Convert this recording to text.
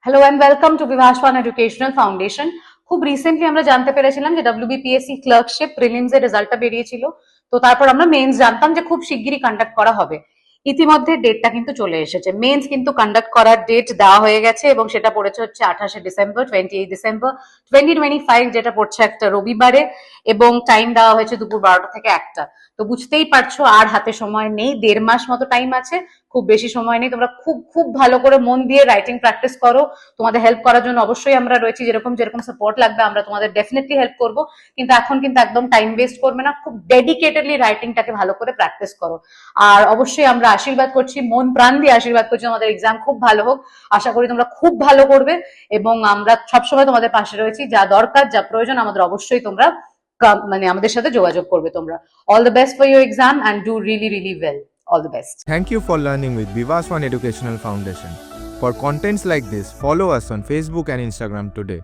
Hello and welcome to Bibhaswan educational foundation. খুব recently আমরা জানতে পেরেছিলাম যে ডব্লিউবিপিএসসি ক্লার্কশিপ প্রিলিমস এর রেজাল্টটা বেরিয়েছিল। তো তারপর আমরা মেন্স জানতাম যে খুব শিগগিরই কন্ডাক্ট করা হবে। ইতিমধ্যে ডেটটা কিন্তু চলে এসেছে, মেন্স কিন্তু কন্ডাক্ট করার ডেট দেওয়া হয়ে গেছে এবং সেটা পড়েছে হচ্ছে 28শে ডিসেম্বর, 28 ডিসেম্বর 2025, যেটা পড়ছে একটা রবিবারে, এবং টাইম দেওয়া হয়েছে দুপুর 12টা থেকে 1টা। তো বুঝতেই পারছো আর হাতে সময় নেই, 1.5 মাস মতো টাইম আছে, খুব বেশি সময় নেই। তোমরা খুব খুব ভালো করে মন দিয়ে রাইটিং প্র্যাকটিস করো। তোমাদের হেল্প করার জন্য অবশ্যই আমরা রয়েছি, যেরকম যেরকম সাপোর্ট লাগবে আমরা তোমাদের ডেফিনেটলি হেল্প করব। কিন্তু এখন কিন্তু একদম টাইম ওয়েস্ট করবে না, খুব ডেডিকেটেডলি রাইটিংটাকে ভালো করে প্র্যাকটিস করো। আর অবশ্যই আমরা আশীর্বাদ করছি, মন প্রাণ দিয়ে আশীর্বাদ করছি তোমাদের এক্সাম খুব ভালো হোক। আশা করি তোমরা খুব ভালো করবে এবং আমরা সবসময় তোমাদের পাশে রয়েছি, যা দরকার যা প্রয়োজন আমাদের অবশ্যই তোমরা মানে আমাদের সাথে যোগাযোগ করবে তোমরা। All the best for your exam and do really really well. All the best. Thank you for learning with Vivas One Educational Foundation. For contents like this, follow us on Facebook and Instagram today.